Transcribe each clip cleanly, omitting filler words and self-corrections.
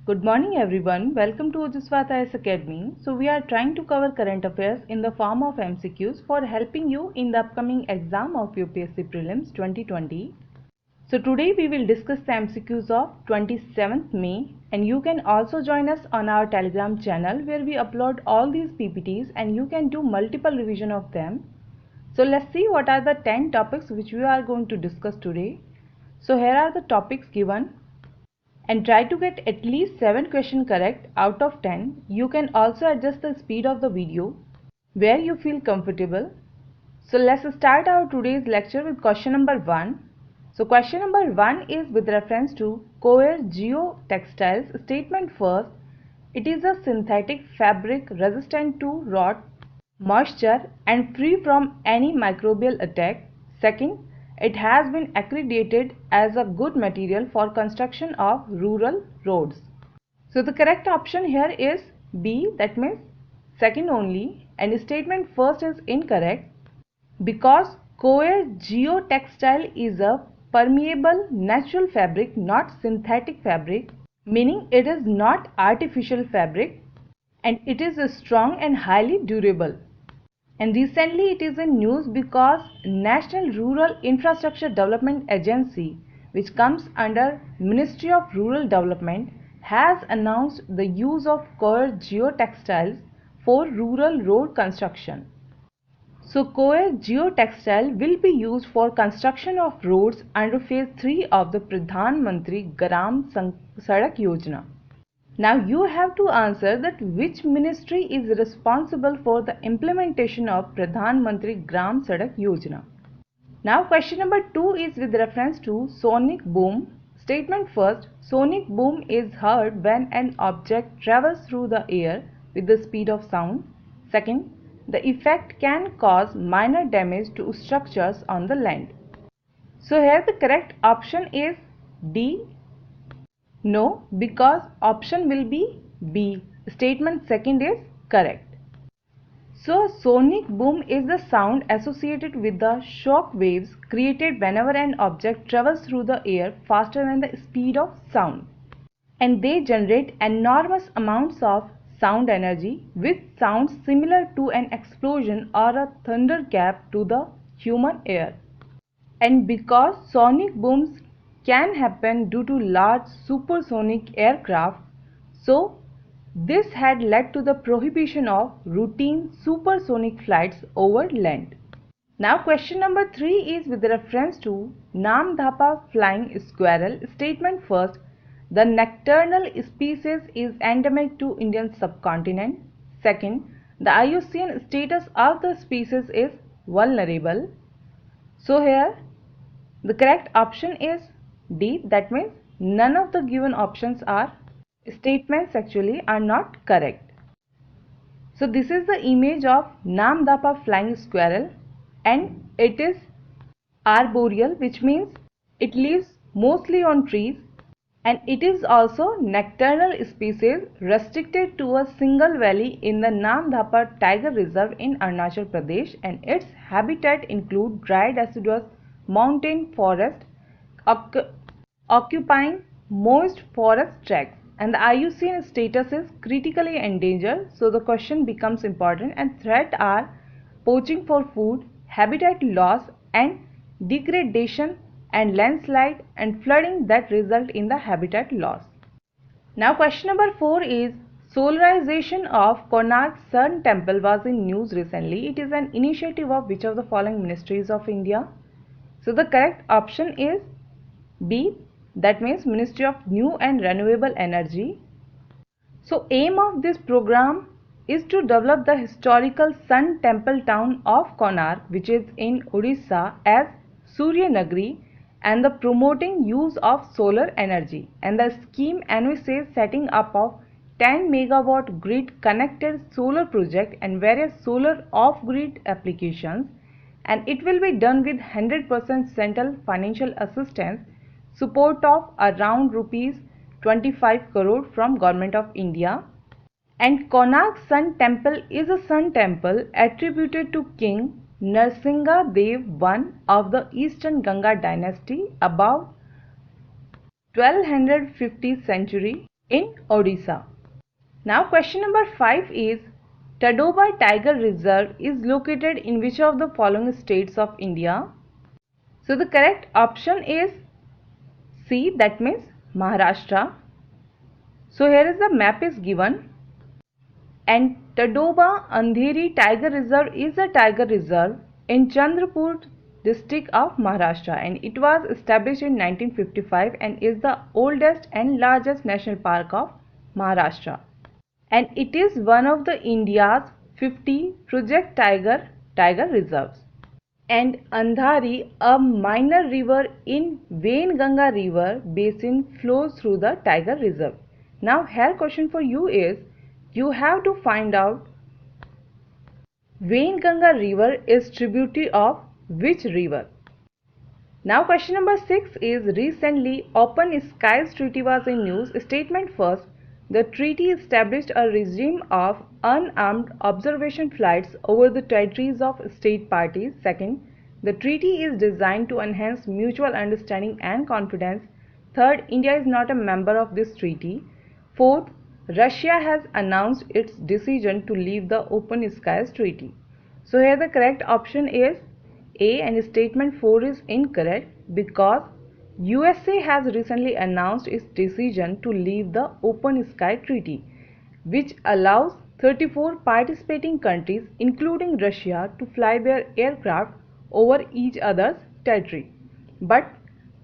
Good morning everyone. Welcome to Ojaswat IAS Academy. So we are trying to cover current affairs in the form of MCQs for helping you in the upcoming exam of UPSC Prelims 2020. So today we will discuss the MCQs of 27th May, and you can also join us on our Telegram channel where we upload all these PPTs and you can do multiple revision of them. So let's see what are the 10 topics which we are going to discuss today. So here are the topics given. And try to get at least 7 questions correct out of 10. You can also adjust the speed of the video where you feel comfortable. So let's start our today's lecture with question number 1. So question number 1 is with reference to Coir Geotextiles. Statement first, it is a synthetic fabric resistant to rot, moisture and free from any microbial attack. Second, it has been accredited as a good material for construction of rural roads. So the correct option here is B, that means second only, and statement first is incorrect because Coir Geotextile is a permeable natural fabric, not synthetic fabric, meaning it is not artificial fabric, and it is strong and highly durable. And recently it is in news because National Rural Infrastructure Development Agency, which comes under Ministry of Rural Development, has announced the use of Coir Geotextiles for rural road construction. So Coir Geotextile will be used for construction of roads under phase 3 of the Pradhan Mantri Gram Sadak Yojana. Now you have to answer that which ministry is responsible for the implementation of Pradhan Mantri Gram Sadak Yojana. Now question number 2 is with reference to sonic boom. Statement first, sonic boom is heard when an object travels through the air with the speed of sound. Second, the effect can cause minor damage to structures on the land. So here the correct option is D. No, because option will be B. Statement second is correct. So sonic boom is the sound associated with the shock waves created whenever an object travels through the air faster than the speed of sound. And they generate enormous amounts of sound energy with sounds similar to an explosion or a thunderclap to the human ear. And because sonic booms can happen due to large supersonic aircraft, so this had led to the prohibition of routine supersonic flights over land. Now question number 3 is with reference to Namdapa flying squirrel. Statement first, the nocturnal species is endemic to Indian subcontinent. Second, the IUCN status of the species is vulnerable. So here the correct option is D, that means none of the given options are statements actually are not correct. So this is the image of Namdapa flying squirrel, and it is arboreal, which means it lives mostly on trees, and it is also nocturnal species restricted to a single valley in the Namdapa Tiger Reserve in Arunachal Pradesh, and its habitat include dry deciduous mountain forest occupying moist forest tracts, and the IUCN status is critically endangered. So the question becomes important, and threats are poaching for food, habitat loss and degradation, and landslide and flooding that result in the habitat loss. Now question number 4 is solarization of Konark Sun Temple was in news recently. It is an initiative of which of the following ministries of India? So the correct option is B, that means Ministry of New and Renewable Energy. So aim of this program is to develop the historical Sun Temple town of Konark, which is in Odisha, as Surya Nagari, and the promoting use of solar energy, and the scheme envisages setting up of 10 megawatt grid connected solar project and various solar off grid applications, and it will be done with 100% central financial assistance support of around rupees 25 crore from Government of India. And Konark Sun Temple is a sun temple attributed to King Narsingha Dev I of the Eastern Ganga dynasty about 1250 century, in Odisha. Now question number 5 is Tadoba Tiger Reserve is located in which of the following states of India? So the correct option is C, that means Maharashtra. So here is the map is given, and Tadoba Andheri Tiger Reserve is a tiger reserve in Chandrapur district of Maharashtra, and it was established in 1955 and is the oldest and largest national park of Maharashtra. And it is one of the India's 50 Project Tiger reserves. And Andhari, a minor river in Wainganga river basin, flows through the tiger reserve. Now here question for you is, you have to find out Wainganga river is tributary of which river? Now question number 6 is, recently Open Skies Treaty was in news. Statement first, the treaty established a regime of unarmed observation flights over the territories of state parties. Second, the treaty is designed to enhance mutual understanding and confidence. Third, India is not a member of this treaty. Fourth, Russia has announced its decision to leave the Open Skies Treaty. So here the correct option is A, and statement 4 is incorrect because USA has recently announced its decision to leave the Open Sky Treaty, which allows 34 participating countries including Russia to fly their aircraft over each other's territory. But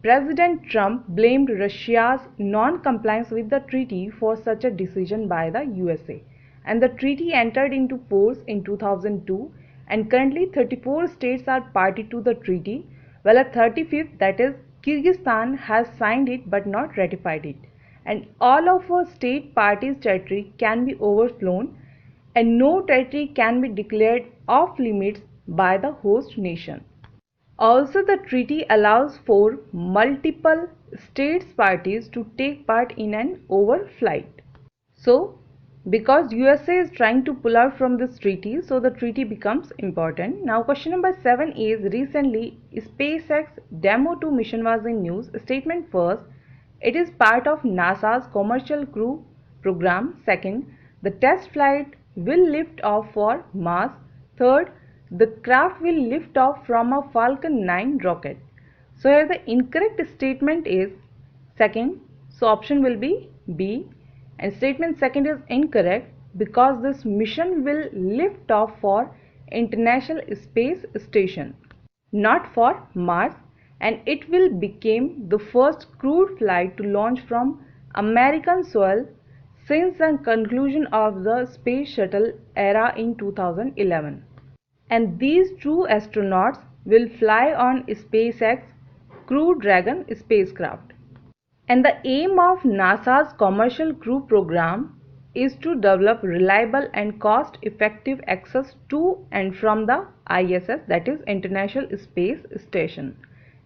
President Trump blamed Russia's non-compliance with the treaty for such a decision by the USA, and the treaty entered into force in 2002, and currently 34 states are party to the treaty, while a 35th, that is Kyrgyzstan, has signed it but not ratified it. And all of a state parties' territory can be overflown, and no territory can be declared off limits by the host nation. Also, the treaty allows for multiple states parties to take part in an overflight. So, because USA is trying to pull out from this treaty, so the treaty becomes important. Now question number 7 is, recently SpaceX Demo 2 mission was in news. Statement first, it is part of NASA's Commercial Crew program. Second, the test flight will lift off for Mars. Third, the craft will lift off from a Falcon 9 rocket. So here the incorrect statement is second, so option will be B. And statement second is incorrect because this mission will lift off for International Space Station, not for Mars, and it will become the first crewed flight to launch from American soil since the conclusion of the Space Shuttle era in 2011. And these two astronauts will fly on SpaceX Crew Dragon spacecraft. And the aim of NASA's Commercial Crew program is to develop reliable and cost-effective access to and from the ISS, that is International Space Station.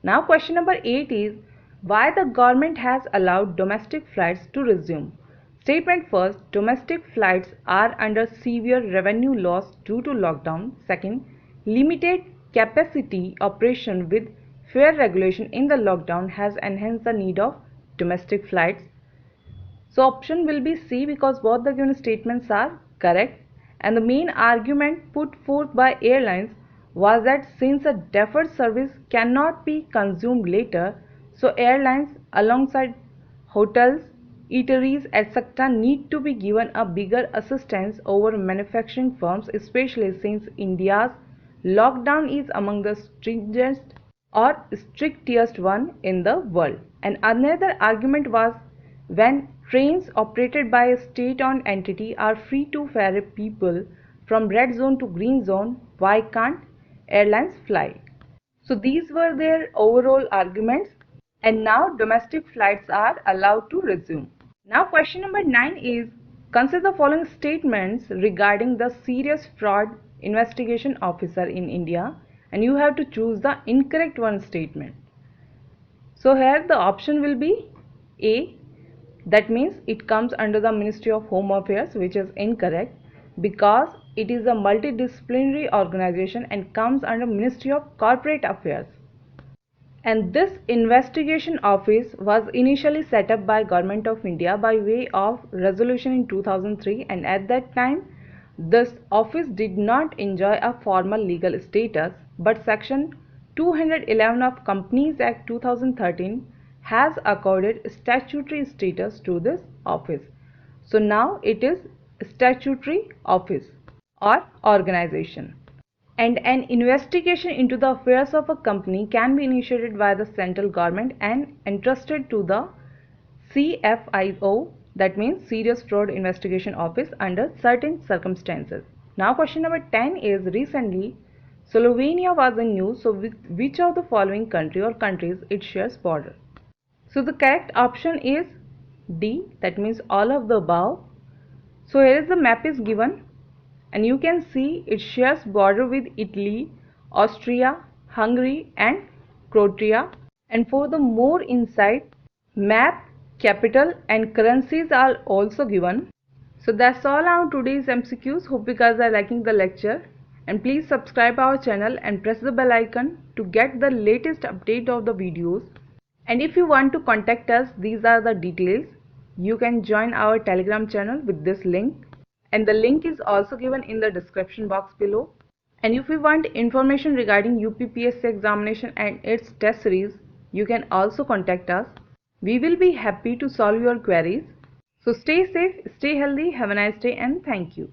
Now question number 8 is, why the government has allowed domestic flights to resume. Statement first, domestic flights are under severe revenue loss due to lockdown. Second, limited capacity operation with fare regulation in the lockdown has enhanced the need of domestic flights. So option will be C because both the given statements are correct, and the main argument put forth by airlines was that since a deferred service cannot be consumed later, so airlines alongside hotels, eateries, etc. need to be given a bigger assistance over manufacturing firms, especially since India's lockdown is among the stringent or strictest one in the world. And another argument was, when trains operated by a state-owned entity are free to ferry people from red zone to green zone, why can't airlines fly? So these were their overall arguments, and now domestic flights are allowed to resume. Now question number 9 is, consider the following statements regarding the Serious Fraud Investigation Officer in India, and you have to choose the incorrect one statement. So here the option will be A, that means it comes under the Ministry of Home Affairs, which is incorrect because it is a multidisciplinary organization and comes under Ministry of Corporate Affairs. And this investigation office was initially set up by Government of India by way of resolution in 2003, and at that time this office did not enjoy a formal legal status, but section 211 of Companies Act 2013 has accorded statutory status to this office. So now it is statutory office or organization. And an investigation into the affairs of a company can be initiated by the central government and entrusted to the CFIO, that means Serious Fraud Investigation Office, under certain circumstances. Now question number 10 is, recently Slovenia was in news, so with which of the following country or countries it shares border? So the correct option is D, that means all of the above. So here is the map is given, and you can see it shares border with Italy, Austria, Hungary and Croatia. And for the more insight, map, capital and currencies are also given. So that's all on today's MCQs. Hope you guys are liking the lecture, and please subscribe our channel and press the bell icon to get the latest update of the videos. And if you want to contact us, these are the details. You can join our Telegram channel with this link, and the link is also given in the description box below. And if you want information regarding UPPSC examination and its test series, you can also contact us. We will be happy to solve your queries. So stay safe, stay healthy, have a nice day, and thank you.